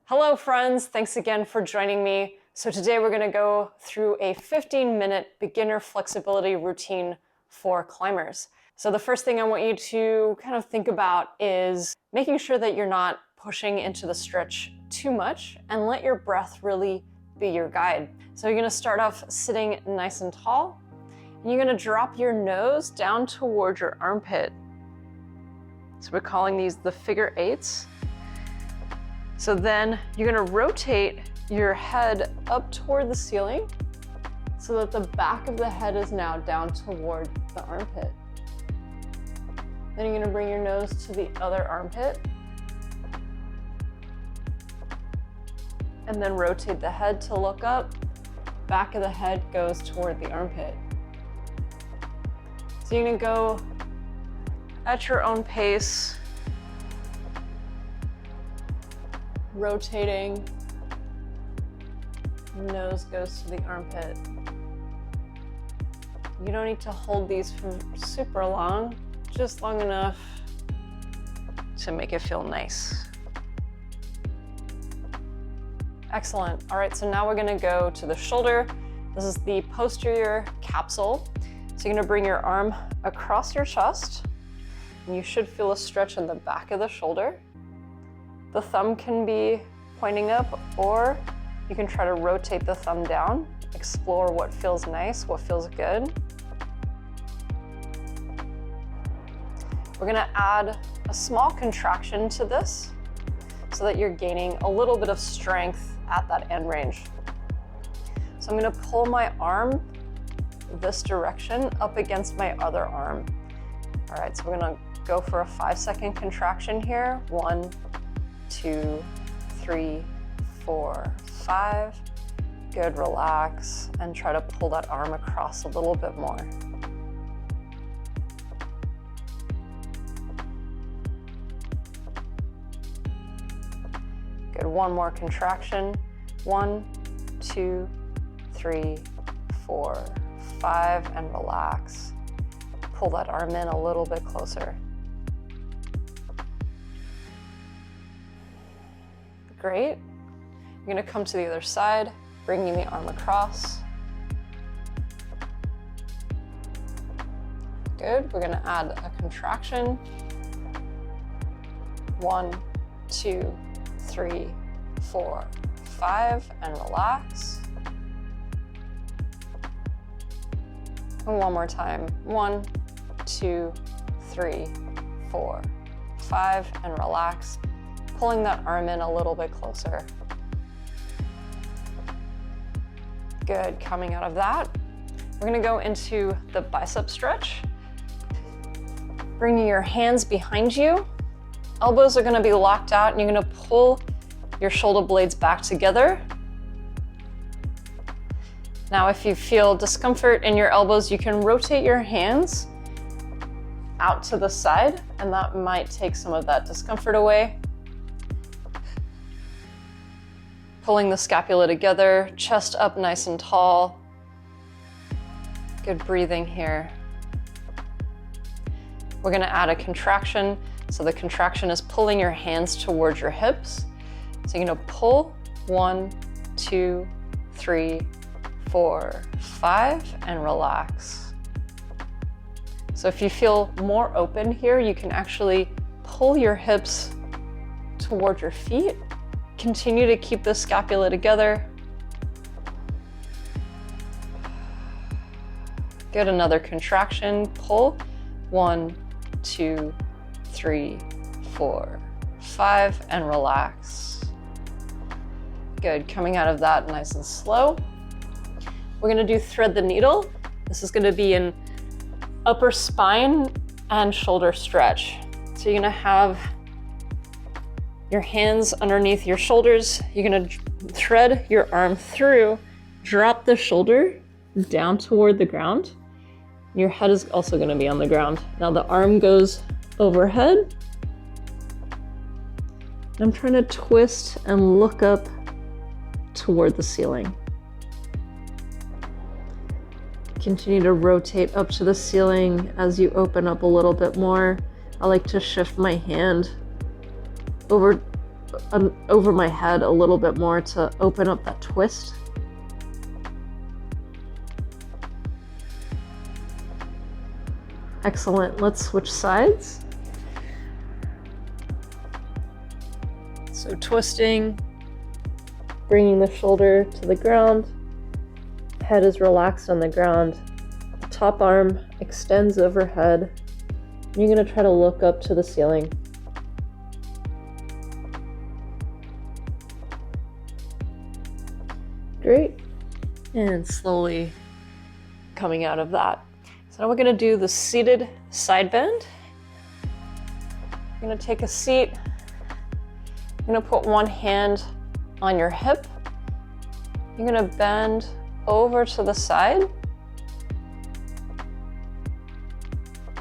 Hello friends, thanks again for joining me. So today we're gonna go through a 15-minute beginner flexibility routine for climbers. So the first thing I want you to kind of think about is making sure that you're not pushing into the stretch too much and let your breath really be your guide. So you're gonna start off sitting nice and tall, and you're gonna drop your nose down toward your armpit. So we're calling these the figure eights. So then you're gonna rotate your head up toward the ceiling so that the back of the head is now down toward the armpit. Then you're gonna bring your nose to the other armpit. And then rotate the head to look up. Back of the head goes toward the armpit. So you're gonna go at your own pace, rotating, nose goes to the armpit. You don't need to hold these for super long, just long enough to make it feel nice. Excellent. All right, so now we're gonna go to the shoulder. This is the posterior capsule. So you're gonna bring your arm across your chest, and you should feel a stretch in the back of the shoulder. The thumb can be pointing up, or you can try to rotate the thumb down. Explore what feels nice, what feels good. We're gonna add a small contraction to this so that you're gaining a little bit of strength at that end range. So I'm gonna pull my arm this direction up against my other arm. All right, so we're gonna go for a 5-second contraction here. 1, 2, 3, 4, 5. Good, relax, and try to pull that arm across a little bit more. Good, one more contraction. 1, 2, 3, 4, 5, and relax. Pull that arm in a little bit closer. Great. You're gonna come to the other side, bringing the arm across. Good, we're gonna add a contraction. 1, 2, 3, 4, 5, and relax. And one more time. 1, 2, 3, 4, 5, and relax. Pulling that arm in a little bit closer. Good, coming out of that, we're gonna go into the bicep stretch. Bringing your hands behind you. Elbows are gonna be locked out, and you're gonna pull your shoulder blades back together. Now, if you feel discomfort in your elbows, you can rotate your hands out to the side, and that might take some of that discomfort away. Pulling the scapula together, chest up nice and tall. Good breathing here. We're gonna add a contraction. So the contraction is pulling your hands towards your hips. So you're gonna pull 1, 2, 3, 4, 5, and relax. So if you feel more open here, you can actually pull your hips towards your feet. Continue to keep the scapula together. Good, another contraction. Pull 1, 2, 3, 4, 5, and relax. Good, coming out of that nice and slow. We're gonna do thread the needle. This is gonna be an upper spine and shoulder stretch. So you're gonna have your hands underneath your shoulders. You're gonna thread your arm through, drop the shoulder down toward the ground. Your head is also gonna be on the ground. Now the arm goes overhead. I'm trying to twist and look up toward the ceiling. Continue to rotate up to the ceiling as you open up a little bit more. I like to shift my hand over over my head a little bit more to open up that twist. Excellent. Let's switch sides. So twisting, bringing the shoulder to the ground, head is relaxed on the ground, the top arm extends overhead, and you're going to try to look up to the ceiling. Great. And slowly coming out of that. So now we're going to do the seated side bend. I'm going to take a seat. I'm going to put one hand on your hip. You're going to bend over to the side,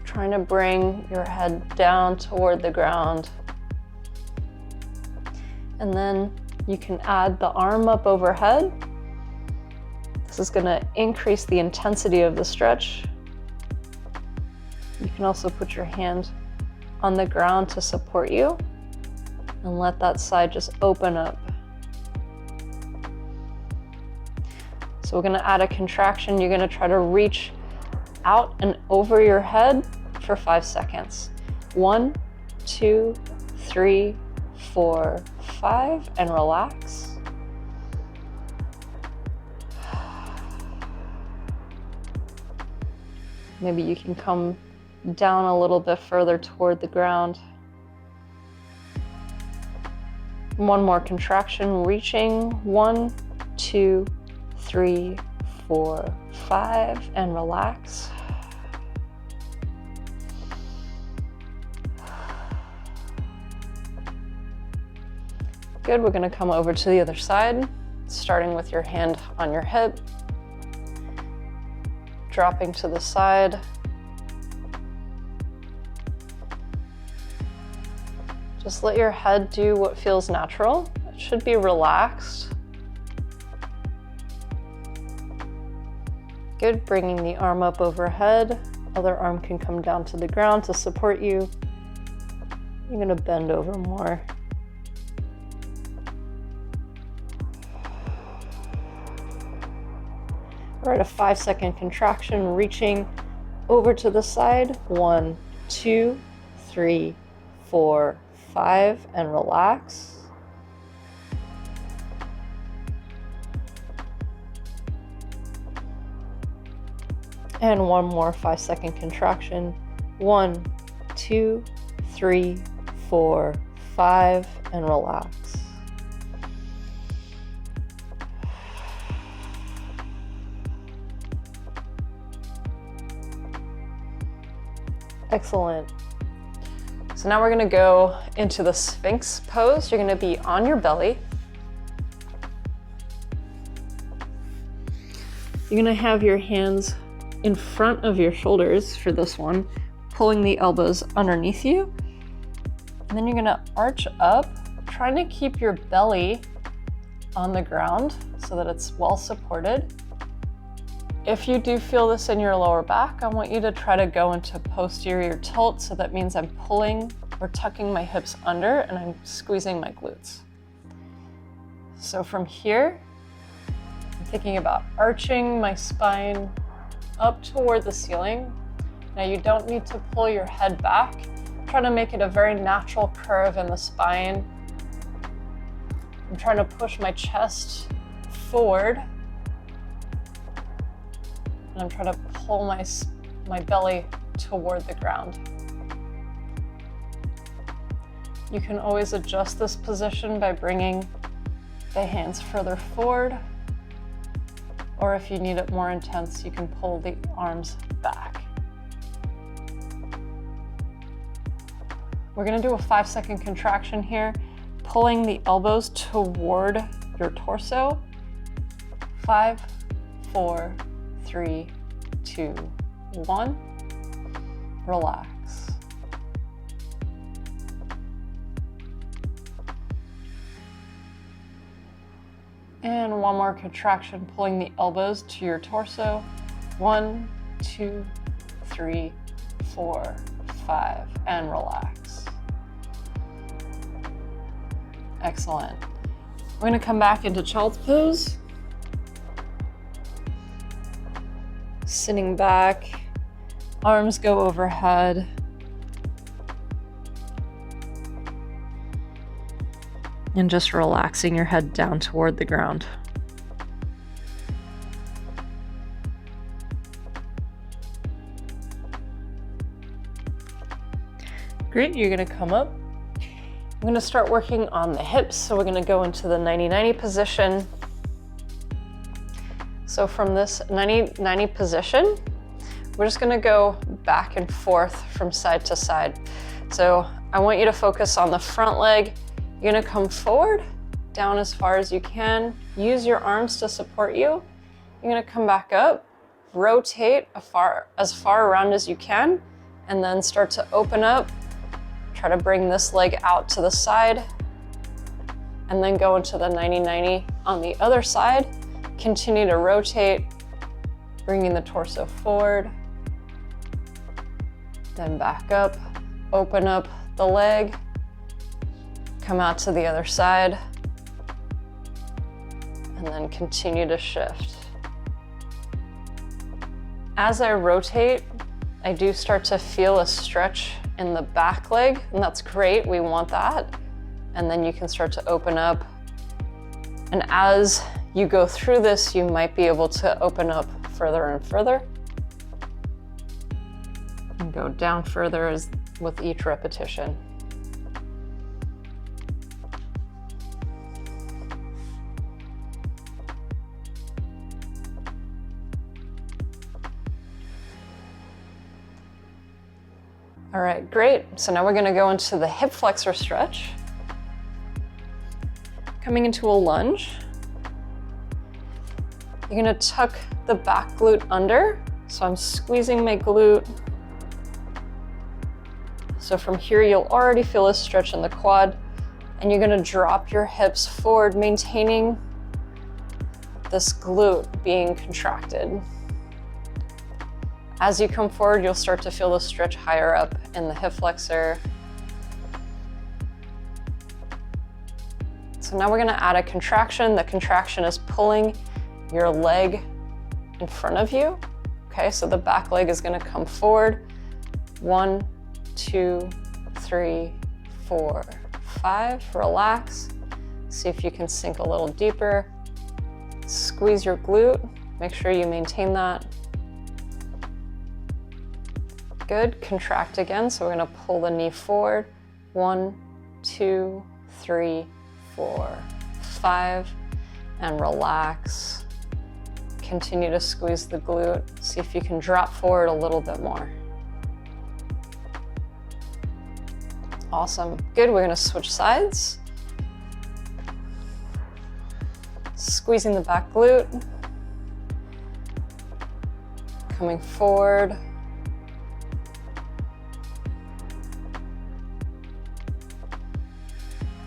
trying to bring your head down toward the ground. And then you can add the arm up overhead. This is going to increase the intensity of the stretch. You can also put your hand on the ground to support you and let that side just open up. So we're going to add a contraction. You're going to try to reach out and over your head for 5 seconds. 1, 2, 3, 4, 5, and relax. Maybe you can come down a little bit further toward the ground. One more contraction, reaching. 1, 2, 3, 4, 5, and relax. Good, we're going to come over to the other side, starting with your hand on your hip, dropping to the side. Just let your head do what feels natural. It should be relaxed. Good, bringing the arm up overhead. Other arm can come down to the ground to support you. You're going to bend over more. We're at a 5-second contraction, reaching over to the side. 1, 2, 3, 4, 5, and relax. And one more 5-second contraction. 1, 2, 3, 4, 5, and relax. Excellent. So now we're going to go into the Sphinx pose. You're going to be on your belly. You're going to have your hands in front of your shoulders for this one, pulling the elbows underneath you. And then you're going to arch up, trying to keep your belly on the ground so that it's well supported. If you do feel this in your lower back, I want you to try to go into posterior tilt. So that means I'm pulling or tucking my hips under and I'm squeezing my glutes. So from here, I'm thinking about arching my spine up toward the ceiling. Now you don't need to pull your head back. I'm trying to make it a very natural curve in the spine. I'm trying to push my chest forward. And I'm trying to pull my belly toward the ground. You can always adjust this position by bringing the hands further forward, or if you need it more intense, you can pull the arms back. We're going to do a 5-second contraction here, pulling the elbows toward your torso. 5, 4, 3, 2, 1. Relax. And one more contraction, pulling the elbows to your torso. 1, 2, 3, 4, 5, and relax. Excellent. We're gonna come back into Child's Pose. Sitting back, arms go overhead. And just relaxing your head down toward the ground. Great, you're gonna come up. I'm gonna start working on the hips, so we're gonna go into the 90-90 position. So from this 90-90 position, we're just gonna go back and forth from side to side. So I want you to focus on the front leg. You're gonna come forward, down as far as you can. Use your arms to support you. You're gonna come back up, rotate as far around as you can, and then start to open up. Try to bring this leg out to the side and then go into the 90-90 on the other side. Continue to rotate, bringing the torso forward, then back up, open up the leg, come out to the other side, and then continue to shift. As I rotate, I do start to feel a stretch in the back leg, and that's great, we want that. And then you can start to open up. And as you go through this, you might be able to open up further and further. And go down further with each repetition. All right, great. So now we're gonna go into the hip flexor stretch. Coming into a lunge. You're gonna tuck the back glute under. So I'm squeezing my glute. So from here, you'll already feel a stretch in the quad, and you're gonna drop your hips forward, maintaining this glute being contracted. As you come forward, you'll start to feel the stretch higher up in the hip flexor. So now we're gonna add a contraction. The contraction is pulling your leg in front of you. Okay, so the back leg is gonna come forward. 1, 2, 3, 4, 5. Relax. See if you can sink a little deeper. Squeeze your glute. Make sure you maintain that. Good, contract again. So we're gonna pull the knee forward. 1, 2, 3, 4, 5, and relax. Continue to squeeze the glute. See if you can drop forward a little bit more. Awesome, good, we're gonna switch sides. Squeezing the back glute. Coming forward.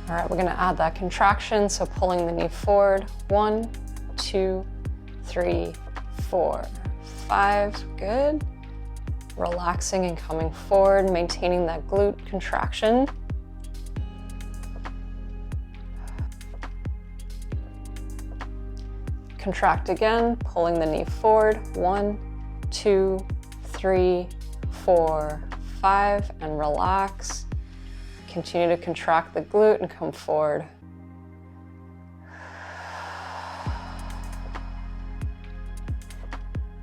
All right, we're gonna add that contraction, so pulling the knee forward. 1, 2, 3, 4, 5, good. Relaxing and coming forward, maintaining that glute contraction. Contract again, pulling the knee forward. 1, 2, 3, 4, 5, and relax. Continue to contract the glute and come forward.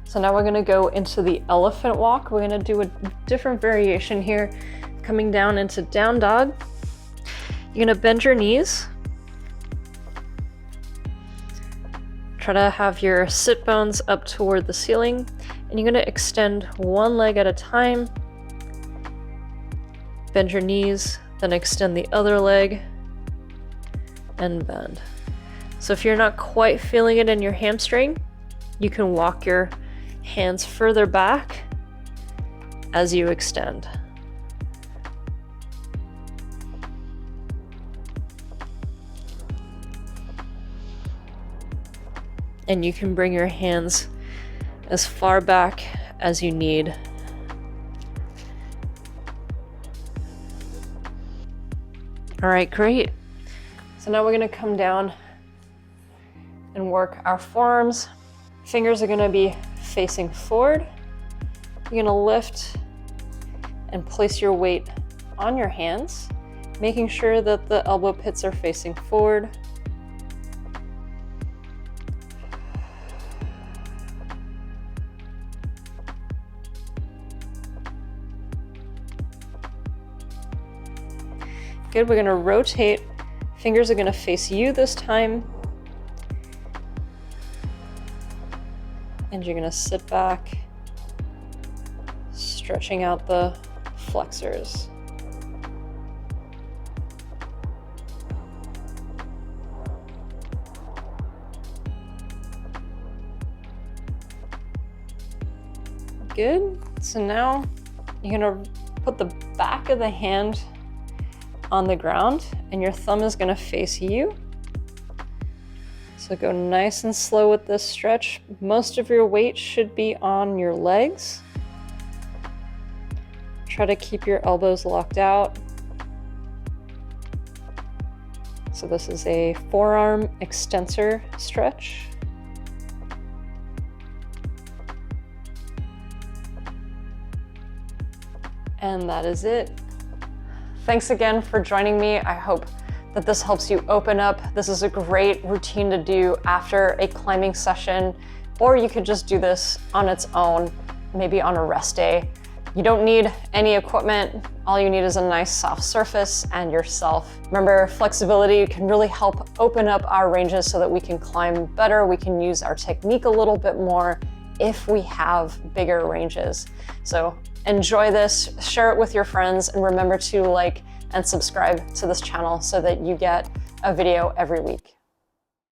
So now we're gonna go into the elephant walk. We're gonna do a different variation here. Coming down into down dog. You're gonna bend your knees. Try to have your sit bones up toward the ceiling, and you're gonna extend one leg at a time. Bend your knees, then extend the other leg and bend. So if you're not quite feeling it in your hamstring, you can walk your hands further back as you extend. And you can bring your hands as far back as you need. All right, great. So now we're gonna come down and work our forearms. Fingers are gonna be facing forward. You're gonna lift and place your weight on your hands, making sure that the elbow pits are facing forward. Good, we're gonna rotate. Fingers are gonna face you this time. And you're gonna sit back, stretching out the flexors. Good, so now you're gonna put the back of the hand on the ground and your thumb is gonna face you. So go nice and slow with this stretch. Most of your weight should be on your legs. Try to keep your elbows locked out. So this is a forearm extensor stretch. And that is it. Thanks again for joining me. I hope that this helps you open up. This is a great routine to do after a climbing session, or you could just do this on its own, maybe on a rest day. You don't need any equipment. All you need is a nice soft surface and yourself. Remember, flexibility can really help open up our ranges so that we can climb better. We can use our technique a little bit more if we have bigger ranges. So enjoy this, share it with your friends, and remember to like and subscribe to this channel so that you get a video every week.